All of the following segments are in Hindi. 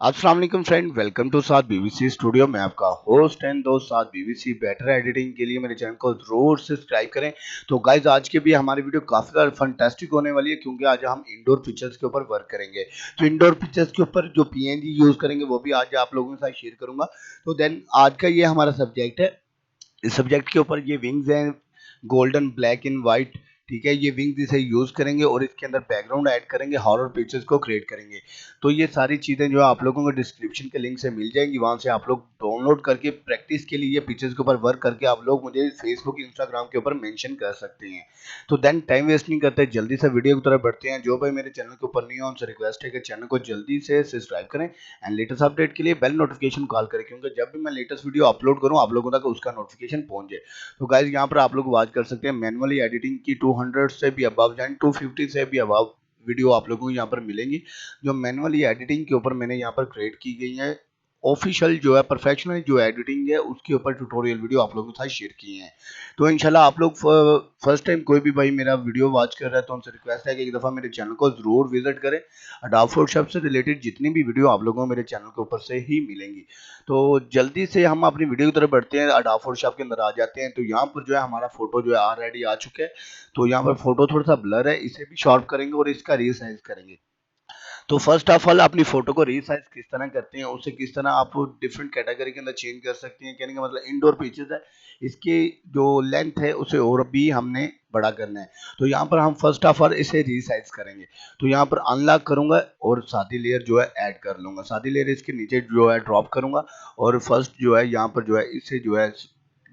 अस्सलाम वालेकुम friend, welcome to Saad BBC studio. मैं आपका होस्ट एंड दोस्त साद बीबीसी। बेटर एडिटिंग के लिए मेरे चैनल को जरूर सब्सक्राइब करें। तो गाइज आज की भी हमारी वीडियो काफ़ी ज़्यादा फंटास्टिक होने वाली है, क्योंकि आज हम इंडोर पिक्चर्स के ऊपर वर्क करेंगे। तो इंडोर पिक्चर्स के ऊपर जो पीएनजी यूज़ करेंगे वो भी आज आप लोगों के साथ शेयर करूंगा। तो देन आज का ये हमारा सब्जेक्ट है। इस सब्जेक्ट के ऊपर ये विंग्स हैं, गोल्डन ब्लैक एंड वाइट। ठीक है, ये विंग्स इसे यूज करेंगे और इसके अंदर बैकग्राउंड ऐड करेंगे, हॉरर पिक्चर्स को क्रिएट करेंगे। तो ये सारी चीजें जो आप लोगों को डिस्क्रिप्शन के लिंक से मिल जाएंगी, वहां से आप लोग डाउनलोड करके प्रैक्टिस के लिए ये पिक्चर्स के ऊपर वर्क करके आप लोग मुझे फेसबुक इंस्टाग्राम के ऊपर मेंशन कर सकते हैं। तो देन टाइम वेस्ट नहीं करते, जल्दी से वीडियो की तरफ बढ़ते हैं। जो भाई मेरे चैनल के ऊपर नहीं है उनसे रिक्वेस्ट है कि चैनल को जल्दी से सब्सक्राइब करें एंड लेटेस्ट अपडेट के लिए बेल नोटिफिकेशन कॉल करें, क्योंकि जब भी मैं लेटेस्ट वीडियो अपलोड करूं आप लोगों तक उसका नोटिफिकेशन पहुंच जाए। तो गाइज यहाँ पर आप लोग आवाज कर सकते हैं मैनुअली एडिटिंग की 200 से भी अबव यानी 250 से भी अबव वीडियो आप लोगों को यहाँ पर मिलेंगी, जो मैनुअली एडिटिंग के ऊपर मैंने यहाँ पर क्रिएट की गई है। ऑफिशियल जो है प्रोफेशनल जो एडिटिंग है उसके ऊपर ट्यूटोरियल वीडियो आप लोगों के साथ शेयर किए हैं। तो इंशाल्लाह आप लोग फर्स्ट टाइम कोई भी भाई मेरा वीडियो वॉच कर रहा है तो उनसे रिक्वेस्ट है कि एक दफ़ा मेरे चैनल को जरूर विजिट करें। अडोब फोटोशॉप से रिलेटेड जितनी भी वीडियो आप लोगों को मेरे चैनल के ऊपर से ही मिलेंगी। तो जल्दी से हम अपनी वीडियो की तरफ बढ़ते हैं, अडोब फोटोशॉप के अंदर आ जाते हैं। तो यहाँ पर जो है हमारा फोटो जो है ऑलरेडी आ चुका है। तो यहाँ पर फोटो थोड़ा सा ब्लर है, इसे भी शॉर्प करेंगे और इसका रीसाइज करेंगे। तो फर्स्ट ऑफ ऑल अपनी फोटो को रीसाइज किस तरह करते हैं, उसे किस तरह आप डिफरेंट कैटेगरी के अंदर चेंज कर सकते हैं। कहने का मतलब इंडोर पिक्चर्स है, इसकी जो लेंथ है उसे और भी हमने बड़ा करना है। तो यहाँ पर हम फर्स्ट ऑफ ऑल इसे रीसाइज करेंगे। तो यहाँ पर अनलॉक करूंगा और सादी लेयर जो है ऐड कर लूंगा। सादी लेयर इसके नीचे जो है ड्रॉप करूंगा और फर्स्ट जो है यहाँ पर जो है इसे जो है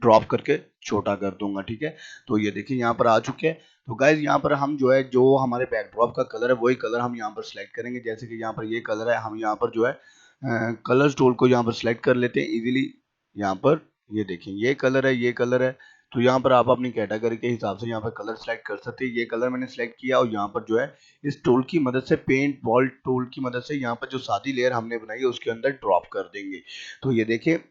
ड्रॉप करके छोटा कर दूंगा। ठीक है, तो ये देखिए यहाँ पर आ चुके हैं। तो गाइज यहाँ पर हम जो है जो हमारे बैकड्रॉप का कलर है वही कलर हम यहाँ पर सिलेक्ट करेंगे। जैसे कि यहाँ पर ये कलर है, हम यहाँ पर जो है कलर्स टूल को यहाँ पर सिलेक्ट कर लेते हैं इजीली। यहाँ पर ये देखें ये कलर है, ये कलर है। तो यहाँ पर आप अपनी कैटेगरी के हिसाब से यहाँ पर कलर सेलेक्ट कर सकते हैं। ये कलर मैंने सेलेक्ट किया और यहाँ पर जो है इस टूल की मदद से, पेंट बॉल टूल की मदद से यहाँ पर जो सादी लेयर हमने बनाई है उसके अंदर ड्रॉप कर देंगे। तो ये देखिए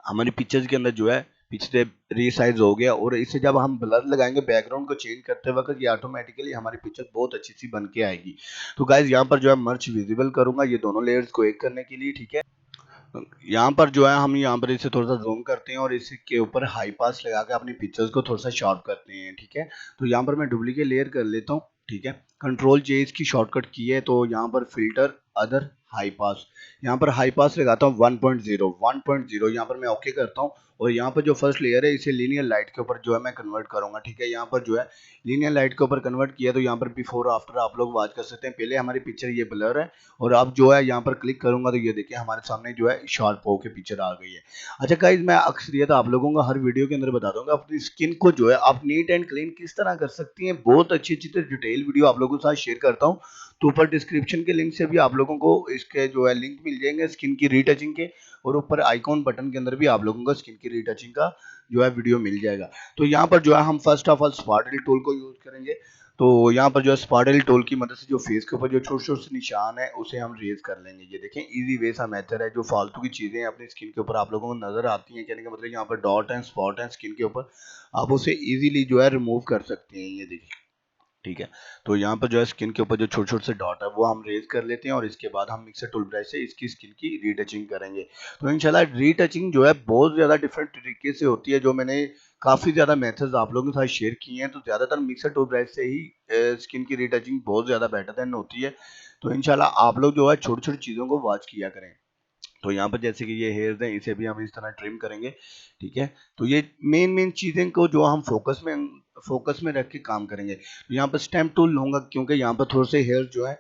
हमारी पिक्चर्स के अंदर जो है पिछले रीसाइज हो गया। और इसे जब हम ब्लर लगाएंगे बैकग्राउंड को चेंज करते वक्त ये ऑटोमेटिकली हमारी पिक्चर बहुत अच्छी सी बन के आएगी। तो गाइज यहाँ पर जो है मर्ज विजिबल करूंगा ये दोनों लेयर्स को एक करने के लिए। ठीक है, यहाँ पर जो है हम यहाँ पर इसे थोड़ा सा जूम करते हैं और इसके ऊपर हाई पास लगा के अपनी पिक्चर्स को थोड़ा सा शार्प करते हैं। ठीक है, तो यहाँ पर मैं डुप्लीकेट लेयर कर लेता हूँ। ठीक है, कंट्रोल जे इसकी शॉर्टकट की है। तो यहाँ पर फिल्टर अदर हाई पास, यहाँ पर हाई पास लगाता हूँ 1.0 यहाँ पर मैं ओके करता हूँ। और यहाँ पर जो फर्स्ट लेयर है इसे लीनियर लाइट के ऊपर जो है मैं कन्वर्ट करूंगा। ठीक है, यहाँ पर जो है लीनियर लाइट के ऊपर कन्वर्ट किया। तो यहाँ पर बिफोर आफ्टर आप लोग वॉच कर सकते हैं। पहले हमारी पिक्चर ये ब्लर है और अब जो है यहाँ पर क्लिक करूंगा तो ये देखिए हमारे सामने जो है शार्प होकर पिक्चर आ गई है। अच्छा गाइज, मैं अक्सरियत आप लोगों को हर वीडियो के अंदर बता दूंगा अपनी स्किन को जो है आप नीट एंड क्लीन किस तरह कर सकती हैं। बहुत अच्छी अच्छी डिटेल वीडियो आप लोगों के साथ शेयर करता हूँ। तो ऊपर डिस्क्रिप्शन के लिंक से भी आप लोगों को इसके जो है लिंक मिल जाएंगे स्किन की रीटचिंग के। और ऊपर आइकॉन बटन के अंदर भी आप लोगों को स्किन की रीटचिंग का जो है वीडियो मिल जाएगा। तो यहाँ पर जो है हम first of all sparkle tool को यूज करेंगे। तो यहाँ पर जो है स्पार्कल टूल की मदद से जो फेस के ऊपर जो छोटे छोटे से निशान है उसे हम रेज कर लेंगे। ये देखें इजी वे सा मेथड है। जो फालतू की चीजें अपनी स्किन के ऊपर आप लोगों को नजर आती हैं, कहने का मतलब यहाँ पर डॉट एंड स्पॉट है स्किन के ऊपर, आप उसे इजीली जो है रिमूव कर सकते हैं। ये देखिए, ठीक है, तो यहाँ पर जो है स्किन के ऊपर जो छोटे छोटे से डॉट है वो हम रेज कर लेते हैं और इसके बाद हम मिक्सर टूल ब्रश से इसकी स्किन की रीटचिंग करेंगे। तो इंशाल्लाह रीटचिंग जो है बहुत ज़्यादा डिफरेंट तरीके से होती है, जो मैंने काफ़ी ज़्यादा मेथड्स आप लोगों के साथ शेयर किए हैं। तो ज़्यादातर मिक्सर टूल ब्रश से ही स्किन की रीटचिंग बहुत ज़्यादा बेटर देन होती है। तो इंशाल्लाह आप लोग जो है छोटी छोटी चीज़ों को वॉच किया करें। तो यहाँ पर जैसे कि ये हेयर्स हैं इसे भी हम इस तरह ट्रिम करेंगे। ठीक है, तो ये मेन मेन चीज़ें को जो हम फोकस में रख के काम करेंगे। तो यहाँ पर स्टैम्प टूल लूंगा क्योंकि यहाँ पर थोड़े से हेयर जो है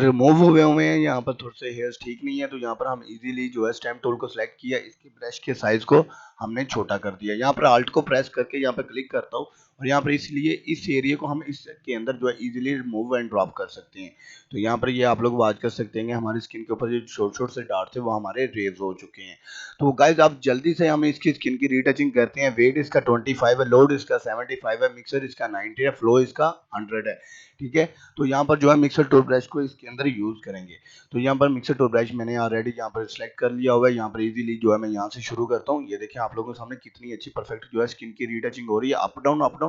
रिमूव हुए हैं, यहाँ पर थोड़े से हेयर्स ठीक नहीं है। तो यहाँ पर हम इजीली जो है स्टैम्प टूल को सिलेक्ट किया, इसकी ब्रश के साइज को हमने छोटा कर दिया। यहाँ पर आल्ट को प्रेस करके यहाँ पर क्लिक करता हूँ और यहाँ पर इसलिए इस एरिया को हम इसके अंदर जो है इजीली रिमूव एंड ड्रॉप कर सकते हैं। तो यहाँ पर ये आप लोग वाच कर सकते हैं कि हमारी स्किन के ऊपर जो छोटे छोटे से डार्ट थे वो हमारे रेज हो चुके हैं। तो गाइज आप जल्दी से हम इसकी स्किन की रीटचिंग करते हैं। वेट इसका 25 है, लोड इसका 75 है, मिक्सर इसका 90 है, फ्लो इसका 100 है। ठीक है, तो यहाँ पर जो है मिक्सर टूल ब्रश को इसके अंदर यूज करेंगे। तो यहाँ पर मिक्सर टूल ब्रश मैंने ऑलरेडी यहाँ पर सिलेक्ट कर लिया हुआ है। यहाँ पर इजीली जो है मैं यहाँ से शुरू करता हूँ। ये देखिए आप लोगों के सामने कितनी अच्छी परफेक्ट जो है स्किन की रीटचिंग हो रही है। अप डाउन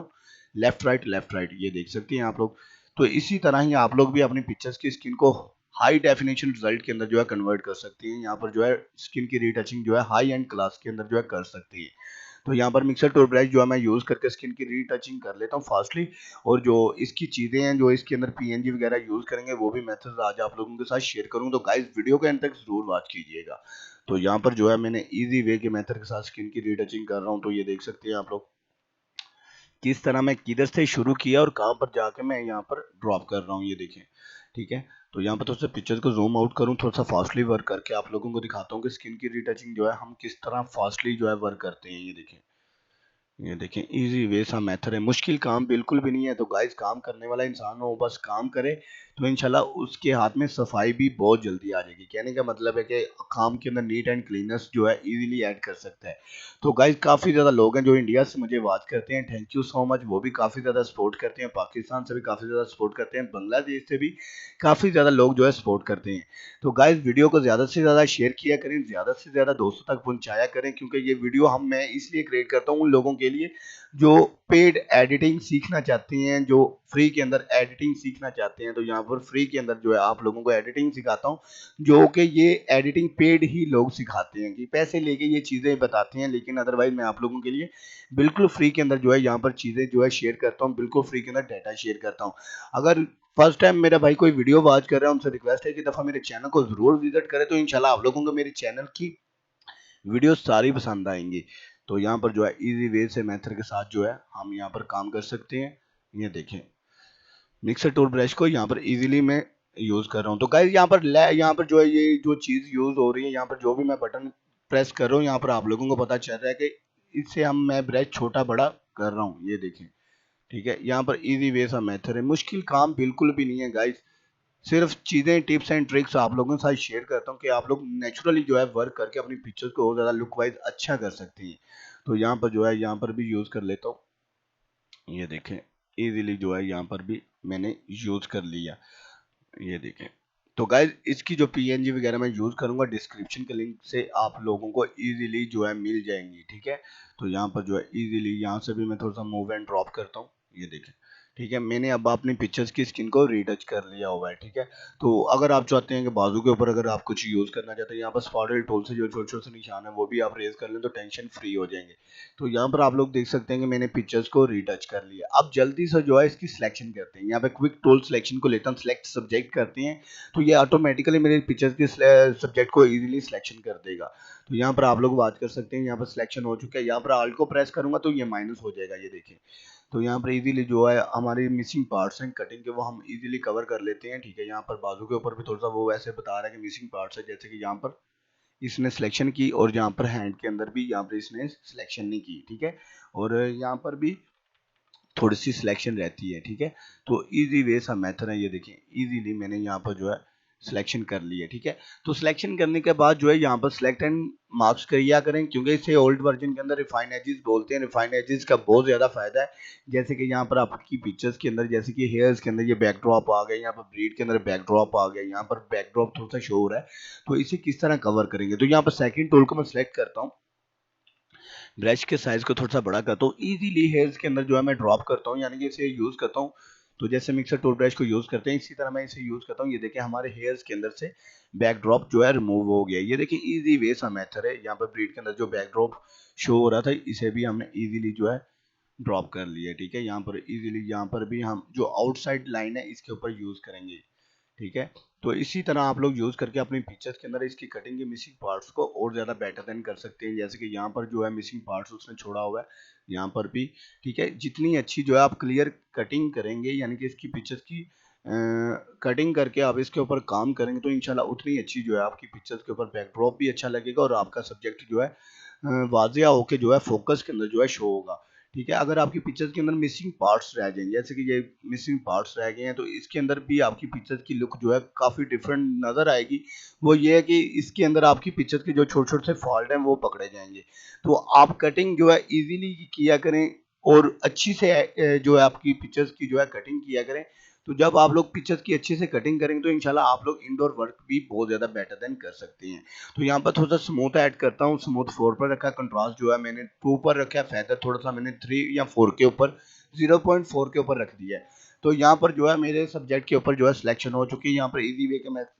लेफ्ट राइट, ये देख सकते हैं आप लोग। तो इसी तरह ही आप लोग भी अपनी पिक्चर्स की स्किन को हाई डेफिनेशन रिजल्ट के अंदर जो है कन्वर्ट कर सकती हैं। यहाँ पर जो है स्किन की रीटचिंग जो है हाई एंड क्लास के अंदर जो है कर सकती है। तो यहाँ पर मिक्सर टूल ब्रश जो है मैं यूज़ करके स्किन की रीटचिंग कर लेता हूँ फास्टली। और जो इसकी चीज़ें हैं जो इसके अंदर पीएनजी वगैरह यूज़ करेंगे वो भी मेथड्स आज आप लोगों के साथ शेयर करूँगा। तो गाइस वीडियो के एंड तक जरूर वॉच कीजिएगा। तो यहाँ पर जो है मैंने इजी वे के मेथड के साथ स्किन की रीटचिंग कर रहा हूँ। तो ये देख सकते हैं आप लोग किस तरह मैं किधर से शुरू किया और कहाँ पर जाके मैं यहाँ पर ड्रॉप कर रहा हूँ, ये देखें। ठीक है, तो यहाँ पर थोड़ा सा पिक्चर को जूम आउट करूँ, थोड़ा सा फास्टली वर्क करके आप लोगों को दिखाता हूँ कि स्किन की रीटचिंग जो है हम किस तरह फास्टली जो है वर्क करते हैं। ये देखें इजी वे सा मेथड है, मुश्किल काम बिल्कुल भी नहीं है। तो गाइस काम करने वाला इंसान हो बस काम करे तो इंशाल्लाह उसके हाथ में सफाई भी बहुत जल्दी आ जाएगी। कहने का मतलब है कि काम के अंदर नीट एंड क्लीननेस जो है इजीली ऐड कर सकता है। तो गाइस काफ़ी ज़्यादा लोग हैं जो इंडिया से मुझे बात करते हैं, थैंक यू सो मच। वो भी काफ़ी ज़्यादा सपोर्ट करते हैं, पाकिस्तान से भी काफ़ी ज़्यादा सपोर्ट करते हैं, बांग्लादेश से भी काफ़ी ज़्यादा लोग जो है सपोर्ट करते हैं। तो गाइस वीडियो को ज़्यादा से ज़्यादा शेयर किया करें, ज़्यादा से ज़्यादा दोस्तों तक पहुँचाया करें, क्योंकि ये वीडियो मैं इसलिए क्रिएट करता हूँ उन लोगों के लिए जो पेड एडिटिंग सीखना चाहते हैं, जो फ्री के अंदर एडिटिंग सीखना चाहते हैं। तो यहाँ पर फ्री के अंदर जो है आप लोगों को एडिटिंग सिखाता हूँ, जो कि ये एडिटिंग पेड ही लोग सिखाते हैं कि पैसे लेके ये चीज़ें बताते हैं, लेकिन अदरवाइज मैं आप लोगों के लिए बिल्कुल फ्री के अंदर जो है यहाँ पर चीज़ें जो है शेयर करता हूँ, बिल्कुल फ्री के अंदर डाटा शेयर करता हूँ। अगर फर्स्ट टाइम मेरा भाई कोई वीडियो वॉच कर रहा है उनसे रिक्वेस्ट है कि दफ़ा मेरे चैनल को जरूर विजिट करें, तो इंशाल्लाह आप लोगों को मेरे चैनल की वीडियो सारी पसंद आएंगी। तो यहाँ पर जो है इजी वे से मेथड के साथ जो है हम यहाँ पर काम कर सकते हैं। ये देखें मिक्सर टूल ब्रश को यहाँ पर इजीली मैं यूज कर रहा हूँ। तो गाइस यहाँ पर जो है ये जो चीज यूज हो रही है, यहाँ पर जो भी मैं बटन प्रेस कर रहा हूँ यहाँ पर आप लोगों को पता चल रहा है कि इससे मैं ब्रश छोटा बड़ा कर रहा हूँ, ये देखें। ठीक है, यहाँ पर इजी वे सा मेथड है, मुश्किल काम बिल्कुल भी नहीं है गाइस। सिर्फ चीज़ें टिप्स एंड ट्रिक्स आप लोगों के साथ शेयर करता हूँ कि आप लोग नेचुरली जो है वर्क करके अपनी पिक्चर्स को और ज़्यादा लुक वाइज अच्छा कर सकते हैं। तो यहाँ पर जो है यहाँ पर भी यूज़ कर लेता हूँ, ये देखें इजीली जो है यहाँ पर भी मैंने यूज़ कर लिया, ये देखें। तो गाइज इसकी जो पीएनजी वगैरह मैं यूज़ करूँगा डिस्क्रिप्शन के लिंक से आप लोगों को इजीली जो है मिल जाएंगी। ठीक है, तो यहाँ पर जो है इजीली यहाँ से भी मैं थोड़ा सा मूव एंड ड्रॉप करता हूँ, ये देखें। ठीक है, मैंने अब अपनी पिक्चर्स की स्किन को रीटच कर लिया हुआ है। ठीक है, तो अगर आप चाहते हैं कि बाजू के ऊपर अगर आप कुछ यूज़ करना चाहते हैं, यहाँ पर स्पॉटेड टूल से जो छोटे छोटे निशान है वो भी आप रेज कर लें तो टेंशन फ्री हो जाएंगे। तो यहाँ पर आप लोग देख सकते हैं कि मैंने पिक्चर्स को रीटच कर लिया। अब जल्दी से जो है इसकी सिलेक्शन करते हैं, यहाँ पे क्विक टूल सिलेक्शन को लेता हूँ, सिलेक्ट सब्जेक्ट करते हैं तो ये ऑटोमेटिकली मेरे पिक्चर्स के सब्जेक्ट को इजीली सिलेक्शन कर देगा। तो यहाँ पर आप लोग बात कर सकते हैं, यहाँ पर सिलेक्शन हो चुका है। यहाँ पर आल्ट को प्रेस करूंगा तो ये माइनस हो जाएगा, ये देखिए। तो यहाँ पर इजीली जो है हमारे मिसिंग पार्ट्स हैं कटिंग के वो हम इजीली कवर कर लेते हैं। ठीक है, यहाँ पर बाजू के ऊपर भी थोड़ा सा वो ऐसे बता रहा है कि मिसिंग पार्ट्स है, जैसे कि यहाँ पर इसने सिलेक्शन की और यहाँ पर हैंड के अंदर भी यहाँ पर इसने सिलेक्शन नहीं की। ठीक है, और यहाँ पर भी थोड़ी सी सिलेक्शन रहती है। ठीक है, तो इजी वे सा मेथड है, ये देखें इजीली मैंने यहाँ पर जो है सिलेक्शन कर लिया। ठीक है, तो सिलेक्शन करने के बाद जो है यहाँ पर सिलेक्ट एंड मार्क्स किया करें, क्योंकि इसे ओल्ड वर्जन के अंदर रिफाइन एजेस बोलते हैं। रिफाइन एजेस का बहुत ज़्यादा फायदा है, जैसे कि यहाँ पर आपकी पिक्चर्स के अंदर जैसे कि हेयर्स के अंदर ये बैकड्रॉप आ गया, यहाँ पर ब्रीड के अंदर बैकड्रॉप आ गया, यहाँ पर बैकड्रॉप थोड़ा सा शो हो रहा है। तो इसे किस तरह कवर करेंगे, तो यहाँ पर सेकेंड टूल को मैं सिलेक्ट करता हूँ, ब्रश के साइज को थोड़ा सा बड़ा करता हूँ, इजीली हेयर्स के अंदर जो है मैं ड्रॉप करता हूँ, यानी कि इसे यूज करता हूँ। तो जैसे मिक्सर टूल ब्रश को यूज करते हैं इसी तरह मैं इसे यूज करता हूँ। ये देखिए हमारे हेयर्स के अंदर से बैकड्रॉप जो है रिमूव हो गया। ये देखिए इजी वे सा मेथड है, यहाँ पर ब्रीड के अंदर जो बैकड्रॉप शो हो रहा था इसे भी हमने इजीली जो है ड्रॉप कर लिया। ठीक है, यहाँ पर इजीली यहाँ पर भी हम जो आउटसाइड लाइन है इसके ऊपर यूज करेंगे। ठीक है, तो इसी तरह आप लोग यूज करके अपनी पिक्चर्स के अंदर इसकी कटिंग के मिसिंग पार्ट्स को और ज्यादा बेटर देन कर सकते हैं, जैसे कि यहाँ पर जो है मिसिंग पार्ट्स उसने छोड़ा हुआ है यहाँ पर भी। ठीक है, जितनी अच्छी जो है आप क्लियर कटिंग करेंगे, यानी कि इसकी पिक्चर्स की कटिंग करके आप इसके ऊपर काम करेंगे तो इंशाल्लाह उतनी अच्छी जो है आपकी पिक्चर्स के ऊपर बैकड्रॉप भी अच्छा लगेगा और आपका सब्जेक्ट जो है वाजिया होके जो है फोकस के अंदर जो है शो होगा। ठीक है, अगर आपकी पिक्चर्स के अंदर मिसिंग पार्ट्स रह जाएंगे, जैसे कि ये मिसिंग पार्ट्स रह गए हैं, तो इसके अंदर भी आपकी पिक्चर्स की लुक जो है काफ़ी डिफरेंट नज़र आएगी। वो ये है कि इसके अंदर आपकी पिक्चर्स के जो छोटे छोटे से फॉल्ट हैं वो पकड़े जाएंगे। तो आप कटिंग जो है इजीली किया करें और अच्छी से जो है आपकी पिक्चर्स की जो है कटिंग किया करें। तो जब आप लोग पिक्चर्स की अच्छे से कटिंग करेंगे तो इंशाल्लाह आप लोग इंडोर वर्क भी बहुत ज़्यादा बेटर देन कर सकते हैं। तो यहाँ पर थोड़ा सा स्मूथ ऐड करता हूँ, स्मूथ 4 पर रखा है, कंट्रास्ट जो है मैंने 2 पर रखा है, फेदर थोड़ा सा मैंने 3 या 4 के ऊपर 0.4 के ऊपर रख दिया है। तो यहाँ पर जो है मेरे सब्जेक्ट के ऊपर जो है सिलेक्शन हो चुकी है। यहाँ पर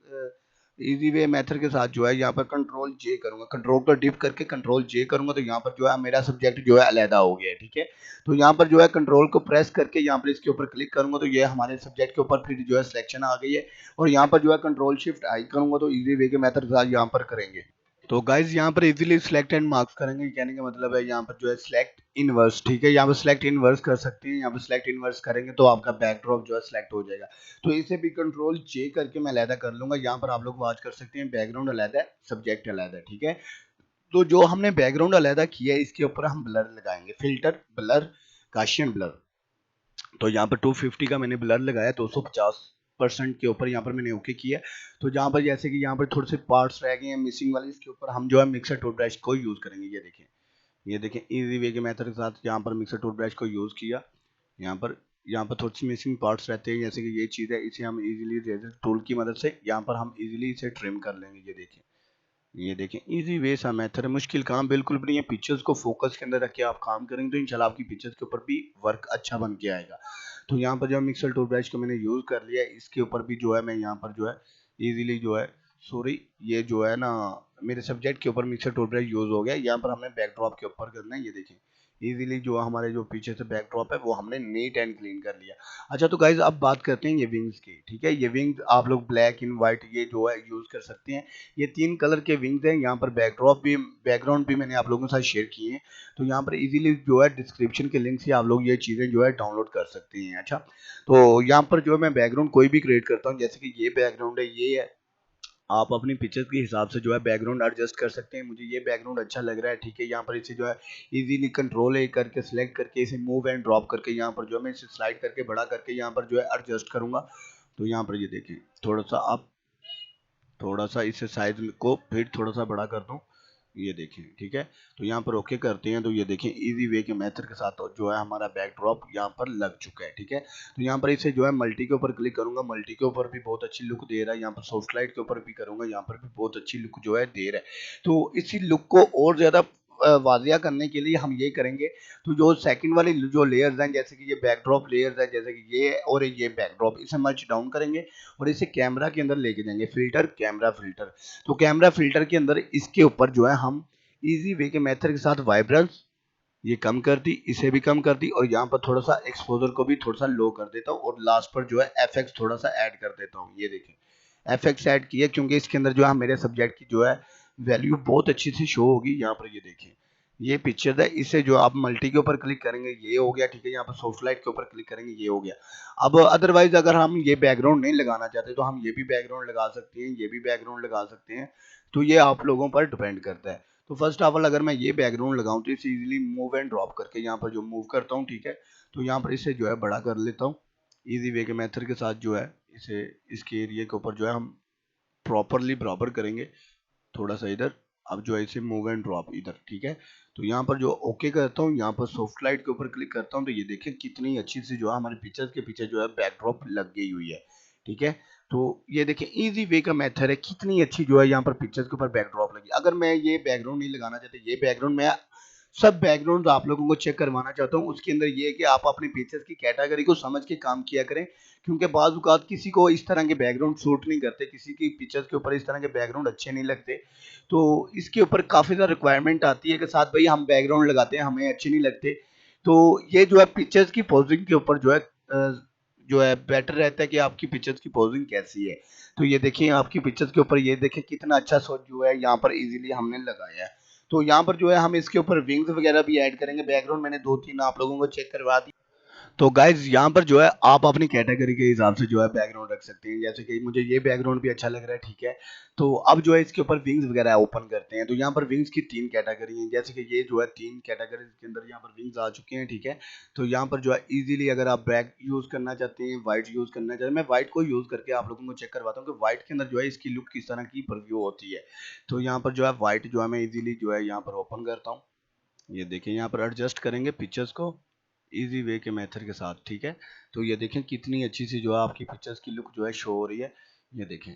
इजी वे मेथड के साथ जो है यहाँ पर कंट्रोल जे करूंगा, कंट्रोल को डिप करके कंट्रोल जे करूंगा तो यहाँ पर जो है मेरा सब्जेक्ट जो है अलहदा हो गया है। ठीक है, तो यहाँ पर जो है कंट्रोल को प्रेस करके यहाँ पर इसके ऊपर क्लिक करूंगा तो ये हमारे सब्जेक्ट के ऊपर फिर जो है सिलेक्शन आ गई है। और यहाँ पर जो है कंट्रोल शिफ्ट आई करूंगा तो इजी वे के मेथड के साथ यहाँ पर करेंगे। तो गाइज यहाँ पर इजीली सिलेक्ट एंड मार्क्स करेंगे, कहने का मतलब है यहाँ पर जो है सिलेक्ट इनवर्स। ठीक है, यहाँ पर सिलेक्ट इनवर्स कर सकते हैं, यहाँ पर सिलेक्ट इनवर्स करेंगे तो आपका बैकड्रॉप जो है सिलेक्ट हो जाएगा। तो इसे भी कंट्रोल जे करके मैं अलहदा कर लूंगा। यहाँ पर आप लोग वॉच कर सकते हैं बैकग्राउंड अलहदा है, सब्जेक्ट अलहदा है। ठीक है, तो जो हमने बैकग्राउंड अलहदा किया है इसके ऊपर हम ब्लर लगाएंगे, फिल्टर ब्लर गाशियन ब्लर। तो यहाँ पर 250 का मैंने ब्लर लगाया, 250% के ऊपर यहाँ पर मैंने ओके किया। तो जहाँ पर जैसे कि यहाँ पर थोड़े से पार्ट्स रह गए हैं मिसिंग वाले, इसके ऊपर हम जो है मिक्सर टूथ ब्रश को यूज करेंगे। ये देखें इजी वे के मेथड के साथ यहाँ पर मिक्सर टूथ ब्रश को यूज किया। यहाँ पर थोड़ी सी मिसिंग पार्ट्स रहते हैं, जैसे कि ये चीज़ है, इसे हम इजीली टूल की मदद से यहाँ पर हम इजीली इसे ट्रिम कर लेंगे। ये देखें इजी वे सा मेथड है, मुश्किल काम बिल्कुल भी नहीं है। पिक्चर्स को फोकस के अंदर रख के आप काम करेंगे तो इंशाल्लाह आपकी पिक्चर्स के ऊपर भी वर्क अच्छा बन के आएगा। तो यहाँ पर जो मिक्सर टूल ब्रश को मैंने यूज कर लिया, इसके ऊपर भी जो है मैं यहाँ पर जो है इजीली जो है सॉरी ये जो है ना मेरे सब्जेक्ट के ऊपर मिक्सर टूल ब्रश यूज हो गया। यहाँ पर हमने बैकड्रॉप के ऊपर करना है। ये देखें इजीली जो हमारे जो पीछे से बैकड्रॉप है वो हमने नीट एंड क्लीन कर लिया। अच्छा तो गाइज अब बात करते हैं ये विंग्स की। ठीक है, ये विंग्स आप लोग ब्लैक इन वाइट ये जो है यूज कर सकते हैं। ये 3 कलर के विंग्स हैं। यहाँ पर बैकग्राउंड भी मैंने आप लोगों के साथ शेयर किए हैं। तो यहाँ पर इजीली जो है डिस्क्रिप्शन के लिंक से आप लोग ये चीज़ें जो है डाउनलोड कर सकते हैं। अच्छा तो यहाँ पर जो है मैं बैकग्राउंड कोई भी क्रिएट करता हूँ, जैसे कि ये बैकग्राउंड है, ये है, आप अपनी पिक्चर के हिसाब से जो है बैकग्राउंड एडजस्ट कर सकते हैं। मुझे ये बैकग्राउंड अच्छा लग रहा है। ठीक है, यहाँ पर इसे जो है इजीली कंट्रोल ए करके सिलेक्ट करके इसे मूव एंड ड्रॉप करके यहाँ पर जो है मैं इसे स्लाइड करके बड़ा करके यहाँ पर जो है एडजस्ट करूंगा। तो यहाँ पर ये देखिए थोड़ा सा इसे साइज को फिर थोड़ा सा बड़ा कर दूं। ये देखें ठीक है, तो यहाँ पर ओके करते हैं तो ये देखें इजी वे के मेथड के साथ जो है हमारा बैकड्रॉप यहाँ पर लग चुका है। ठीक है, तो यहाँ पर इसे जो है मल्टी के ऊपर क्लिक करूंगा, मल्टी के ऊपर भी बहुत अच्छी लुक दे रहा है। यहाँ पर सॉफ्ट लाइट के ऊपर भी करूंगा, यहाँ पर भी बहुत अच्छी लुक जो है दे रहा है। तो इसी लुक को और ज्यादा वाजिया करने के लिए हम ये करेंगे, तो जो सेकंड वाली जो लेयर्स हैं, जैसे कि ये बैकड्रॉप लेयर्स है, जैसे कि ये और ये बैकड्रॉप, इसे मर्ज डाउन करेंगे और इसे कैमरा के अंदर लेके जाएंगे, फिल्टर कैमरा फिल्टर। तो कैमरा फिल्टर के अंदर इसके ऊपर जो है हम इजी वे के मेथड के साथ वाइब्रेंस ये कम कर दी, इसे भी कम कर दी, और यहाँ पर थोड़ा सा एक्सपोजर को भी थोड़ा सा लो कर देता हूँ, और लास्ट पर जो है एफएक्स थोड़ा सा ऐड कर देता हूँ। ये देखें एफएक्स ऐड किया क्योंकि इसके अंदर जो है मेरे सब्जेक्ट की जो है वैल्यू बहुत अच्छी सी शो होगी। यहाँ पर ये देखें ये पिक्चर है, इसे जो आप मल्टी के ऊपर क्लिक करेंगे ये हो गया। ठीक है, यहाँ पर सॉफ्ट लाइट के ऊपर क्लिक करेंगे ये हो गया। अब अदरवाइज अगर हम ये बैकग्राउंड नहीं लगाना चाहते तो हम ये भी बैकग्राउंड लगा सकते हैं, ये भी बैकग्राउंड लगा सकते हैं। तो ये आप लोगों पर डिपेंड करता है। तो फर्स्ट ऑफ ऑल अगर मैं ये बैकग्राउंड लगाऊं तो इसे इजीली मूव एंड ड्रॉप करके यहाँ पर जो मूव करता हूँ। ठीक है, तो यहाँ पर इसे जो है बड़ा कर लेता हूँ इजी वे के मेथड के साथ। जो है इसे इसके एरिया के ऊपर जो है हम प्रॉपरली बराबर करेंगे, थोड़ा सा इधर। अब जो है इसे मूव एंड ड्रॉप इधर। ठीक है, तो यहाँ पर जो ओके करता हूँ, यहाँ पर सॉफ्ट लाइट के ऊपर क्लिक करता हूँ तो ये देखें कितनी अच्छी सी जो है हमारे पिक्चर्स के पीछे जो है बैकड्रॉप लग गई हुई है। ठीक है, तो ये देखें इजी वे का मेथड है, कितनी अच्छी जो है यहाँ पर पिक्चर्स के ऊपर बैकड्रॉप लगी। अगर मैं ये बैकग्राउंड नहीं लगाना चाहता, ये बैकग्राउंड मैं सब बैकग्राउंड आप लोगों को चेक करवाना चाहता हूँ, उसके अंदर ये है कि आप अपने पिक्चर्स की कैटेगरी को समझ के काम किया करें। क्योंकि बाज़ औक़ात किसी को इस तरह के बैकग्राउंड सूट नहीं करते, किसी की पिक्चर्स के ऊपर इस तरह के बैकग्राउंड अच्छे नहीं लगते। तो इसके ऊपर काफ़ी ज़्यादा रिक्वायरमेंट आती है कि साथ भाई हम बैकग्राउंड लगाते हैं, हमें अच्छे नहीं लगते। तो ये जो है पिक्चर्स की पोजिंग के ऊपर जो है बेटर रहता है कि आपकी पिक्चर्स की पोजिंग कैसी है। तो ये देखिए आपकी पिक्चर्स के ऊपर ये देखिए कितना अच्छा शॉट जो है यहाँ पर इजीली हमने लगाया है। तो यहाँ पर जो है हम इसके ऊपर विंग्स वगैरह भी ऐड करेंगे। बैकग्राउंड मैंने 2-3 आप लोगों को चेक करवा दी। तो गाइज यहाँ पर जो है आप अपनी कैटेगरी के हिसाब से जो है बैकग्राउंड रख सकते हैं, जैसे कि मुझे ये बैकग्राउंड भी अच्छा लग रहा है। ठीक है, तो अब जो है इसके ऊपर विंग्स वगैरह ओपन करते हैं। तो यहाँ पर विंग्स की 3 कैटेगरी हैं, जैसे कि ये जो है 3 कैटेगरी के अंदर यहाँ पर विंग्स आ चुके हैं। ठीक है, तो यहाँ पर जो है इजीली अगर आप ब्लैक यूज करना चाहते हैं, व्हाइट यूज करना चाहते हैं, मैं व्हाइट को यूज करके आप लोगों को चेक करवाता हूँ कि व्हाइट के अंदर जो है इसकी लुक किस तरह की प्रीव्यू होती है। तो यहाँ पर जो है व्हाइट जो है मैं इजीली जो है यहाँ पर ओपन करता हूँ। ये देखिए यहाँ पर एडजस्ट करेंगे पिक्चर्स को इजी वे के मेथड के साथ। ठीक है, तो ये देखें कितनी अच्छी सी जो है आपकी पिक्चर्स की लुक जो है शो हो रही है। ये देखें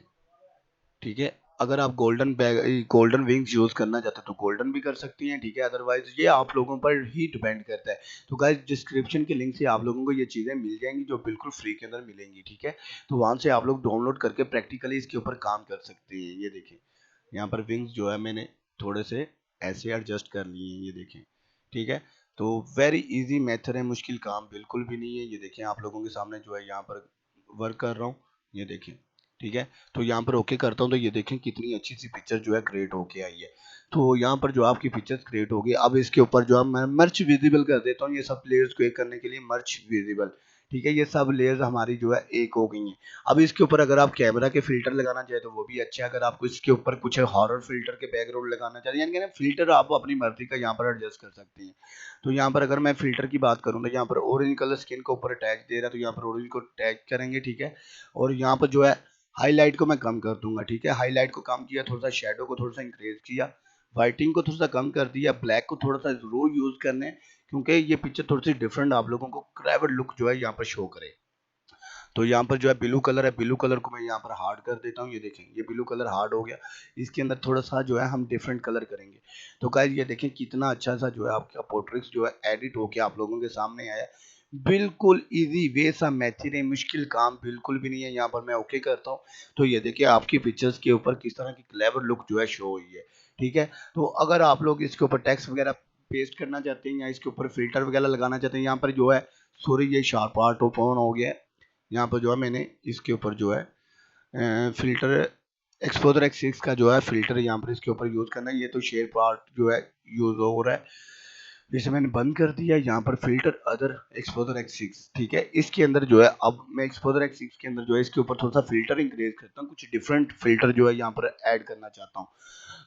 ठीक है, अगर आप गोल्डन विंग्स यूज़ करना चाहते हैं तो गोल्डन भी कर सकती हैं, ठीक है। अदरवाइज ये आप लोगों पर ही डिपेंड करता है। तो गाइस डिस्क्रिप्शन के लिंक से आप लोगों को ये चीज़ें मिल जाएंगी जो बिल्कुल फ्री के अंदर मिलेंगी, ठीक है। तो वहाँ से आप लोग डाउनलोड करके प्रैक्टिकली इसके ऊपर काम कर सकते हैं। ये देखें, यहाँ पर विंग्स जो है मैंने थोड़े से ऐसे एडजस्ट कर लिए हैं, ये देखें, ठीक है। तो वेरी इजी मेथड है, मुश्किल काम बिल्कुल भी नहीं है। ये देखें, आप लोगों के सामने जो है यहाँ पर वर्क कर रहा हूँ, ये देखें, ठीक है। तो यहाँ पर ओके करता हूँ तो ये देखें कितनी अच्छी सी पिक्चर जो है क्रिएट होके आई है। तो यहाँ पर जो आपकी पिक्चर्स क्रिएट होगी, अब इसके ऊपर जो है मैं मर्च विजिबल कर देता हूँ। ये सब लेयर्स को एक करने के लिए मर्च विजिबल, ठीक है। ये सब लेयर्स हमारी जो है एक हो गई हैं। अब इसके ऊपर अगर आप कैमरा के फिल्टर लगाना चाहे तो वो भी अच्छा है। अगर आपको इसके ऊपर कुछ हॉरर फिल्टर के बैकग्राउंड लगाना चाहते हैं, यानी कि ना फिल्टर आप अपनी मर्जी का यहाँ पर एडजस्ट कर सकते हैं। तो यहाँ पर अगर मैं फिल्टर की बात करूँ तो यहाँ पर ऑरेंज कलर स्किन के ऊपर टैग दे रहा है, तो यहाँ पर ऑरेंज को टैग करेंगे, ठीक है। और यहाँ पर जो है हाईलाइट को मैं कम कर दूंगा, ठीक है। हाईलाइट को कम किया, थोड़ा सा शेडो को थोड़ा सा इंक्रीज किया, वाइटिंग को थोड़ा सा कम कर दिया, ब्लैक को थोड़ा सा जरूर यूज करने, क्योंकि ये पिक्चर थोड़ी सी डिफरेंट आप लोगों को क्राइवेट लुक जो है यहाँ पर शो करे। तो यहाँ पर जो है ब्लू कलर है, ब्लू कलर को मैं यहाँ पर हार्ड कर देता हूँ। ये देखें, ये ब्लू कलर हार्ड हो गया। इसके अंदर थोड़ा सा जो है हम डिफरेंट कलर करेंगे। तो गाइस ये देखें कितना अच्छा सा जो है आपका पोर्ट्रेट जो है एडिट होके आप लोगों के सामने आया। बिल्कुल इजी वे सा मैथिंग है, मुश्किल काम बिल्कुल भी नहीं है। यहाँ पर मैं ओके करता हूँ तो ये देखिए आपकी पिक्चर्स के ऊपर किस तरह की क्लेवर लुक जो है शो हुई है, ठीक है। तो अगर आप लोग इसके ऊपर टेक्स्ट वगैरह पेस्ट करना चाहते हैं या इसके ऊपर फिल्टर वगैरह लगाना चाहते हैं, यहाँ पर जो है सॉरी ये शार्प आर्ट ओपन हो गया है। यहाँ पर जो है मैंने इसके ऊपर जो है फिल्टर एक्सपोजर एक्सिस का जो है फिल्टर यहाँ पर इसके ऊपर यूज करना है। ये तो शेयर पार्ट जो है यूज हो रहा है, इसे मैंने बंद कर दिया। यहाँ पर फिल्टर अदर एक्सपोजर एक्सिस, ठीक है। इसके अंदर जो है अब मैं एक्सपोजर एक्सिस के अंदर जो है इसके ऊपर थोड़ा सा फिल्टर इंक्रीज करता हूँ, कुछ डिफरेंट फिल्टर जो है यहाँ पर ऐड करना चाहता हूँ।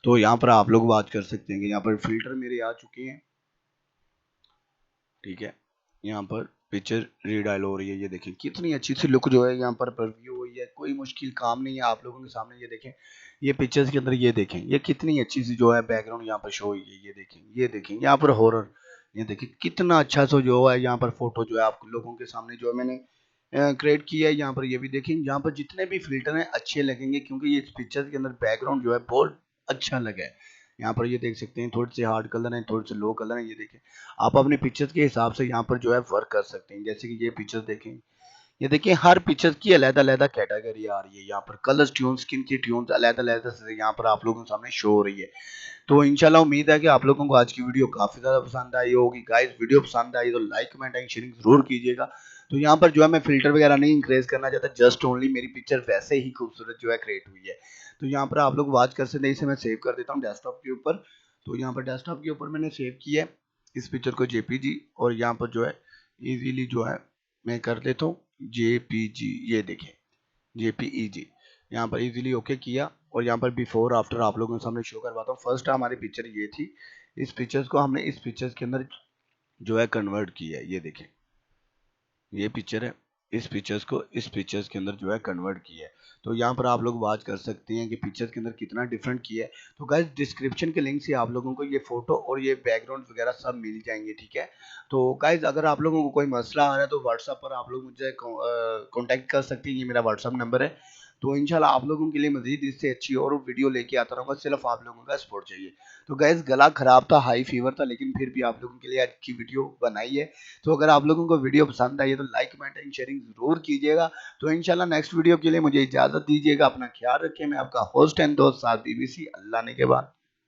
तो यहाँ पर आप लोग बात कर सकते हैं कि यहाँ पर फिल्टर मेरे आ चुके हैं, ठीक है। यहाँ पर पिक्चर रीडायल हो रही है, ये देखें कितनी अच्छी सी लुक जो है यहाँ पर प्रीव्यू हुई है। कोई मुश्किल काम नहीं है आप लोगों के सामने। ये देखें, ये पिक्चर्स के अंदर ये देखें ये कितनी अच्छी सी जो है बैकग्राउंड यहाँ पर शो हुई है। ये देखें यहाँ पर हॉरर, ये देखें कितना अच्छा सा जो है यहाँ पर फोटो जो है आप लोगों के सामने जो है मैंने क्रिएट किया है। यहाँ पर ये भी देखें, यहाँ पर जितने भी फिल्टर हैं अच्छे लगेंगे क्योंकि ये पिक्चर के अंदर बैकग्राउंड जो है बहुत अच्छा लगा है। यहाँ पर ये देख सकते हैं थोड़े से हार्ड कलर हैं, थोड़े से लो कलर हैं। ये देखें आप अपने पिक्चर्स के हिसाब से यहाँ पर जो है वर्क कर सकते हैं। जैसे कि ये पिक्चर्स देखें, ये देखिए हर पिक्चर की अलग-अलग कैटेगरी आ रही है। यहाँ पर कलर्स ट्यून, स्किन की ट्यून्स अलग-अलग से यहाँ पर आप लोगों के सामने शो हो रही है। तो इंशाल्लाह उम्मीद है कि आप लोगों को आज की वीडियो काफ़ी ज़्यादा पसंद आई होगी। गाइस वीडियो पसंद आई तो लाइक कमेंट एंड शेयरिंग ज़रूर कीजिएगा। तो यहाँ पर जो है मैं फ़िल्टर वगैरह नहीं इंक्रीज़ करना चाहता, जस्ट ओनली मेरी पिक्चर वैसे ही खूबसूरत जो है क्रिएट हुई है। तो यहाँ पर आप लोग वॉच कर सकते हैं, इसे मैं सेव कर देता हूँ डेस्कटॉप के ऊपर। तो यहाँ पर डेस्कटॉप के ऊपर मैंने सेव किया है इस पिक्चर को जेपीजी, और यहाँ पर जो है ईज़िली जो है मैं कर देता हूँ जेपीजी, ये देखें जेपीईजी। यहाँ पर इजीली ओके किया और यहाँ पर बिफोर आफ्टर आप लोगों के सामने शो करवाता हूँ। फर्स्ट हमारी पिक्चर ये थी, इस पिक्चर्स को हमने इस पिक्चर्स के अंदर जो है कन्वर्ट किया है। ये देखें ये पिक्चर है, इस पिक्चर्स को इस पिक्चर्स के अंदर जो है कन्वर्ट किया है। तो यहाँ पर आप लोग बात कर सकते हैं कि पिक्चर्स के अंदर कितना डिफरेंट किया है। तो गाइस डिस्क्रिप्शन के लिंक से आप लोगों को ये फोटो और ये बैकग्राउंड वगैरह सब मिल जाएंगे, ठीक है। तो गाइस अगर आप लोगों को कोई मसला आ रहा है तो व्हाट्सएप पर आप लोग मुझे कॉन्टैक्ट कर सकते हैं, ये मेरा व्हाट्सएप नंबर है। तो इंशाल्लाह आप लोगों के लिए मजीद इससे अच्छी और वीडियो लेके आता रहूँगा, सिर्फ आप लोगों का सपोर्ट चाहिए। तो गाइस गला खराब था, हाई फीवर था, लेकिन फिर भी आप लोगों के लिए आज की वीडियो बनाई है। तो अगर आप लोगों को वीडियो पसंद आई है तो लाइक कमेंट एंड शेयरिंग जरूर कीजिएगा। तो इंशाल्लाह नेक्स्ट वीडियो के लिए मुझे इजाजत दीजिएगा। अपना ख्याल रखिए। मैं आपका होस्ट एंड दोस्त साद बीबीसी, अल्लाह ने के बाद।